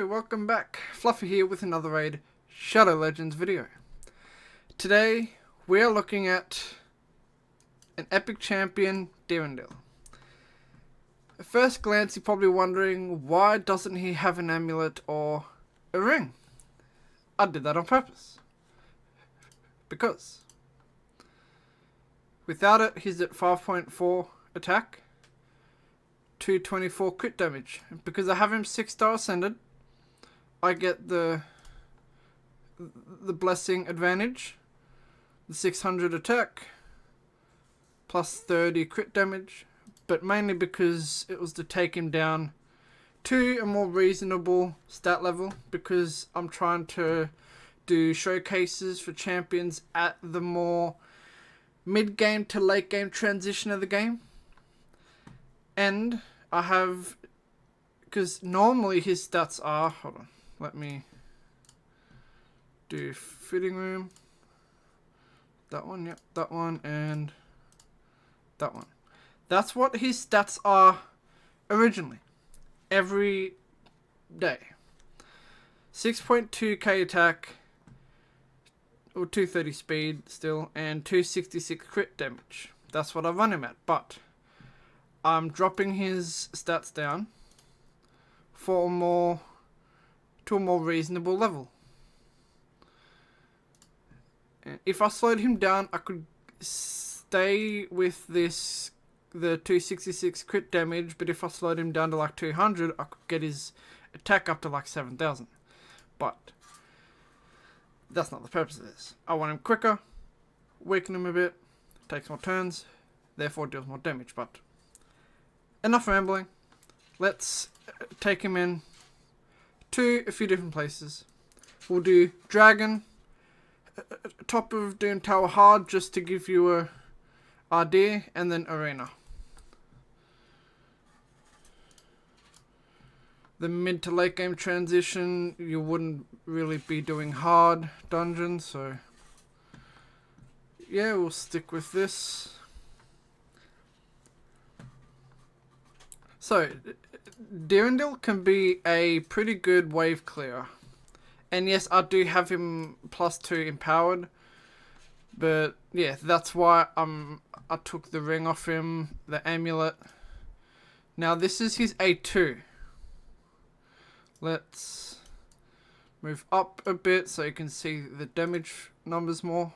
Hello, welcome back. Fluffy here with another Raid Shadow Legends video. Today we are looking at an epic champion, Dirandil. At first glance you're probably wondering, why doesn't he have an amulet or a ring? I did that on purpose. Because without it he's at 5.4 attack, 224 crit damage. Because I have him 6-star ascended, I get the blessing advantage, the 600 attack, plus 30 crit damage, but mainly because it was to take him down to a more reasonable stat level, because I'm trying to do showcases for champions at the more mid-game to late-game transition of the game. And I have, because normally his stats are, hold on, let me do fitting room, that one, yep, that one, and that one. That's what his stats are originally, every day. 6.2k attack, or 230 speed still, and 266 crit damage. That's what I run him at, but I'm dropping his stats down for to a more reasonable level. And if I slowed him down, I could stay with the 266 crit damage, but if I slowed him down to like 200, I could get his attack up to like 7,000. But that's not the purpose of this. I want him quicker, weaken him a bit, takes more turns, therefore deals more damage. But enough rambling. Let's take him in to a few different places. We'll do Dragon, top of Doom Tower hard, just to give you a idea, and then Arena. The mid to late game transition, you wouldn't really be doing hard dungeons, so yeah, we'll stick with this. So, Dirandil can be a pretty good wave clearer. And yes, I do have him +2 empowered. But yeah, that's why I took the ring off him, the amulet. Now this is his A2. Let's move up a bit so you can see the damage numbers more.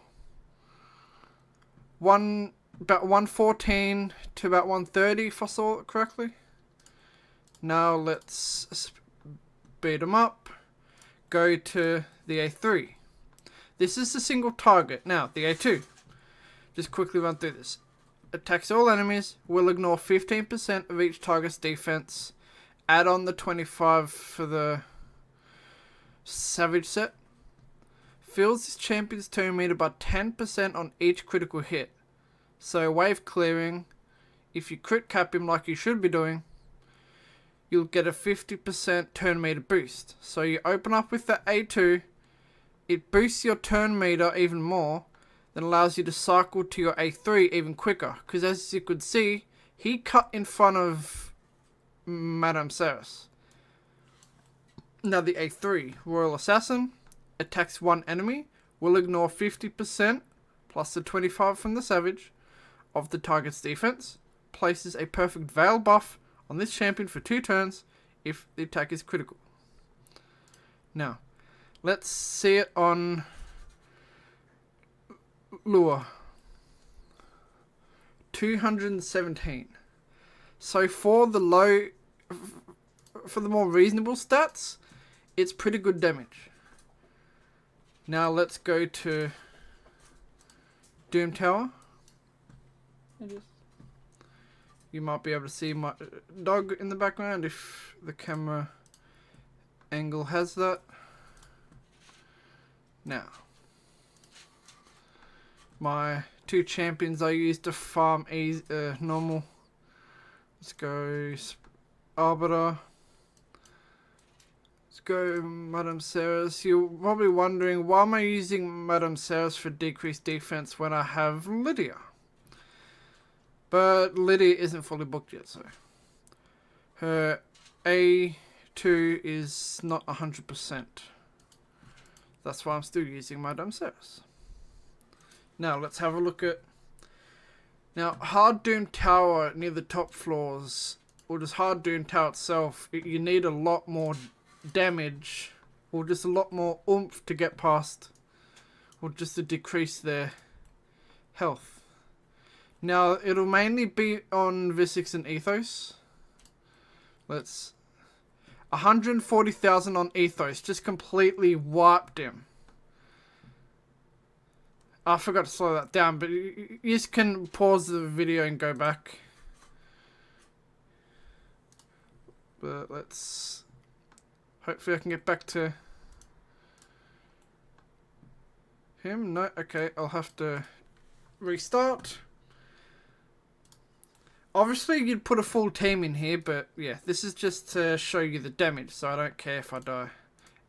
About 114 to about 130 if I saw it correctly. Now let's speed him up. Go to the A3. This is the single target. Now, the A2. Just quickly run through this. Attacks all enemies. Will ignore 15% of each target's defense. Add on the 25 for the Savage set. Fills his champion's turn meter by 10% on each critical hit. So, wave clearing. If you crit cap him like you should be doing, you'll get a 50% turn meter boost. So you open up with the A2, it boosts your turn meter even more, then allows you to cycle to your A3 even quicker. Because as you could see, he cut in front of Madame Ceres. Now the A3, Royal Assassin, attacks one enemy, will ignore 50% plus the 25 from the Savage of the target's defense, places a perfect Veil buff on this champion for 2 turns if the attack is critical. Now, let's see it on Lure. 217. So for the more reasonable stats, it's pretty good damage. Now let's go to Doom Tower. You might be able to see my dog in the background if the camera angle has that. Now, my 2 champions I use to farm normal. Let's go Arbiter. Let's go Madame Ceres. You're probably wondering, why am I using Madame Ceres for decreased defense when I have Lydia? But Lydia isn't fully booked yet, so her A2 A2 is not 100%. That's why I'm still using my dumb service. Now let's have a look at... Now, Hard Doom Tower near the top floors, or just Hard Doom Tower itself, you need a lot more damage, or just a lot more oomph to get past, or just to decrease their health. Now, it'll mainly be on Visix and Ethos. Let's... 140,000 on Ethos, just completely wiped him. I forgot to slow that down, but you just can pause the video and go back. But let's... Hopefully I can get back to him. No, okay, I'll have to restart. Obviously you'd put a full team in here, but yeah, this is just to show you the damage, so I don't care if I die.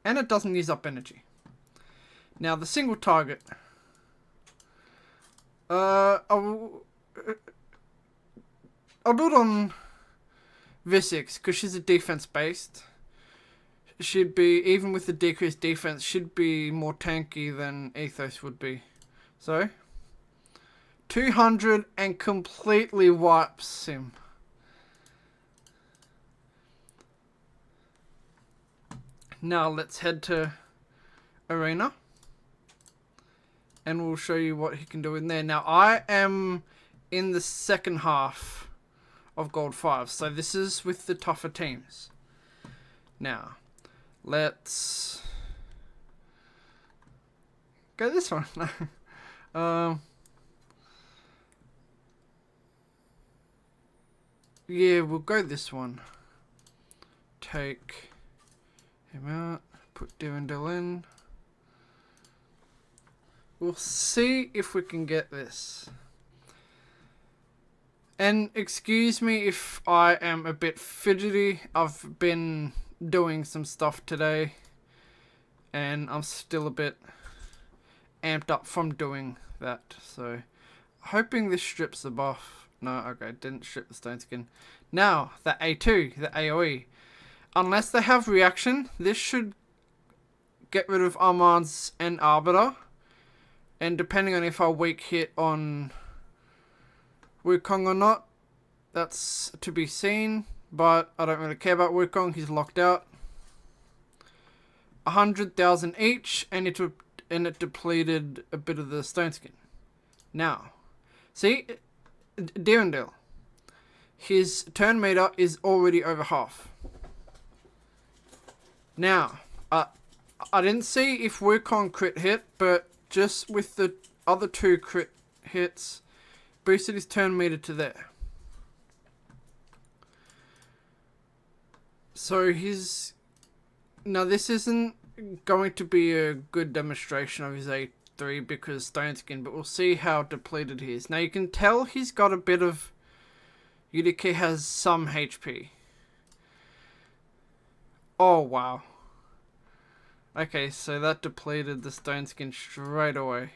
And it doesn't use up energy. Now the single target. I'll do it on Visix, because she's a defense based. She'd be, even with the decreased defense, should be more tanky than Ethos would be. So 200 and completely wipes him. Now let's head to Arena. And we'll show you what he can do in there. Now I am in the second half of Gold 5. So this is with the tougher teams. Now, let's go this one. Yeah, we'll go this one. Take him out. Put Dirandil in. We'll see if we can get this. And excuse me if I am a bit fidgety. I've been doing some stuff today. And I'm still a bit amped up from doing that. So, hoping this strips the buff. No, okay, didn't strip the stone skin. Now, the A2, the AoE. Unless they have reaction, this should get rid of Armands and Arbiter. And depending on if I weak hit on Wukong or not, that's to be seen. But I don't really care about Wukong, he's locked out. 100,000 each, and it depleted a bit of the stone skin. Now, see, Dirandil, his turn meter is already over half. Now, I didn't see if Wukong crit hit, but just with the other two crit hits, boosted his turn meter to there. So his... Now this isn't going to be a good demonstration of his A3 because stone skin, but we'll see how depleted he is. Now you can tell he's got a bit of... UDK has some HP. Oh wow. Okay, so that depleted the stone skin straight away.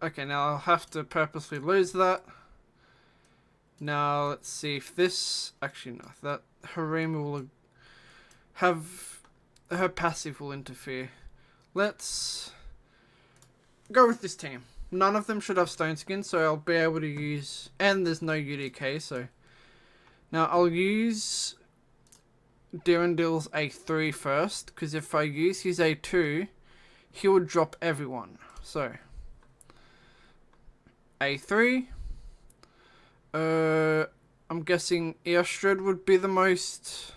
Okay, now I'll have to purposely lose that. Now let's see if this... Actually no, that Harima will have... Her passive will interfere. Let's go with this team. None of them should have stone skin, so I'll be able to use... And there's no UDK, so... Now I'll use Dirandil's A3 first, because if I use his A2, he would drop everyone. So, A3. I'm guessing Eostred would be the most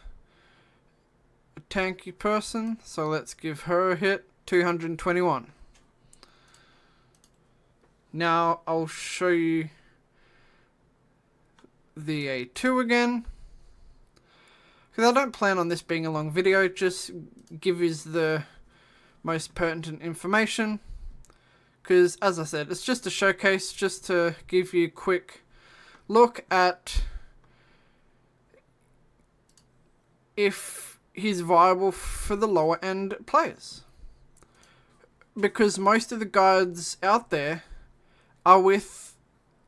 tanky person, so let's give her a hit. 221. Now I'll show you the A2 again, because I don't plan on this being a long video, just give you the most pertinent information, because as I said, it's just a showcase, just to give you a quick look at if he's viable for the lower end players, because most of the guides out there are with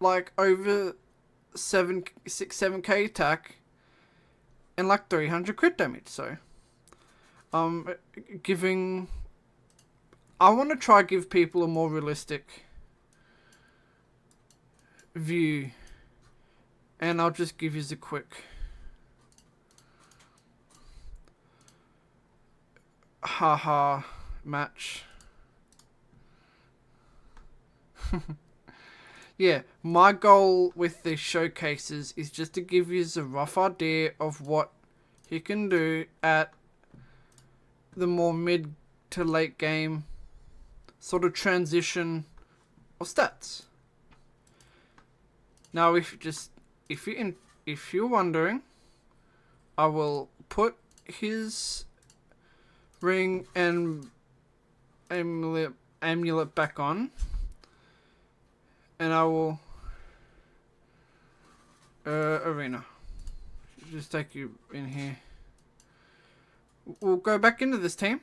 like over 7k attack and like 300 crit damage. So, giving. I want to try give people a more realistic view, and I'll just give you a quick. Haha match. Yeah, my goal with these showcases is just to give you a rough idea of what he can do at the more mid to late game sort of transition of stats. Now, if you're wondering, I will put his ring and amulet back on. And I will arena. Just take you in here. We'll go back into this team.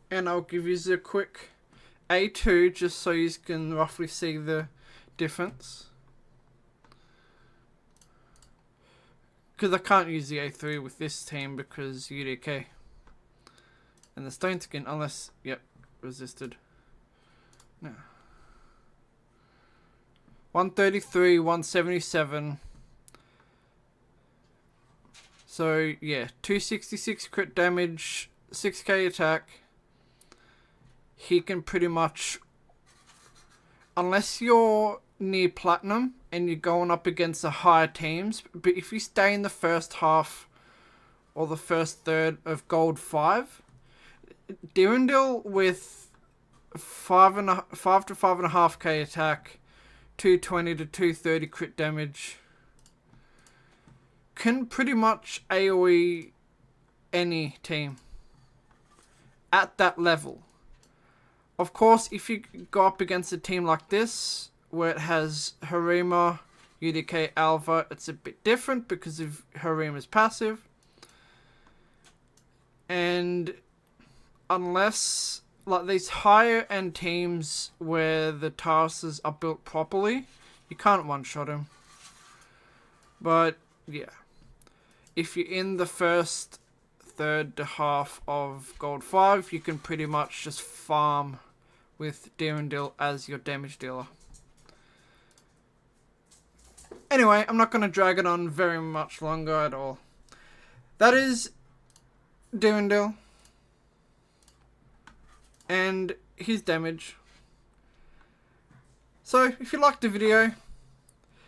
And I'll give you a quick A2 just so you can roughly see the difference. Because I can't use the A3 with this team because UDK. And the stone skin, unless, yep. Resisted. No. 133, 177. So yeah, 266 crit damage, 6k attack. He can pretty much, unless you're near platinum and you're going up against the higher teams, but if you stay in the first half or the first third of gold 5, Dirandil with 5 to 5.5k attack, 220 to 230 crit damage can pretty much AoE any team at that level. Of course, if you go up against a team like this where it has Harima, UDK, Alva, it's a bit different because of Harima's passive. And unless, like these higher end teams where the Tarses are built properly, you can't one-shot him. But, yeah. If you're in the first third to half of Gold 5, you can pretty much just farm with Dirandil as your damage dealer. Anyway, I'm not going to drag it on very much longer at all. That is Dirandil and his damage. So, if you liked the video,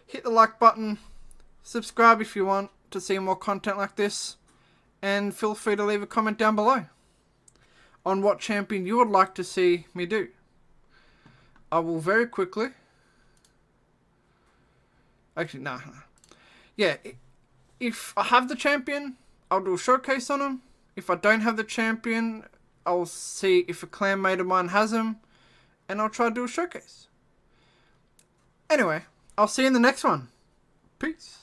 hit the like button, subscribe if you want to see more content like this, and feel free to leave a comment down below on what champion you would like to see me do. I will very quickly... Actually, nah. Yeah, if I have the champion, I'll do a showcase on him. If I don't have the champion, I'll see if a clanmate of mine has him, and I'll try to do a showcase. Anyway, I'll see you in the next one. Peace.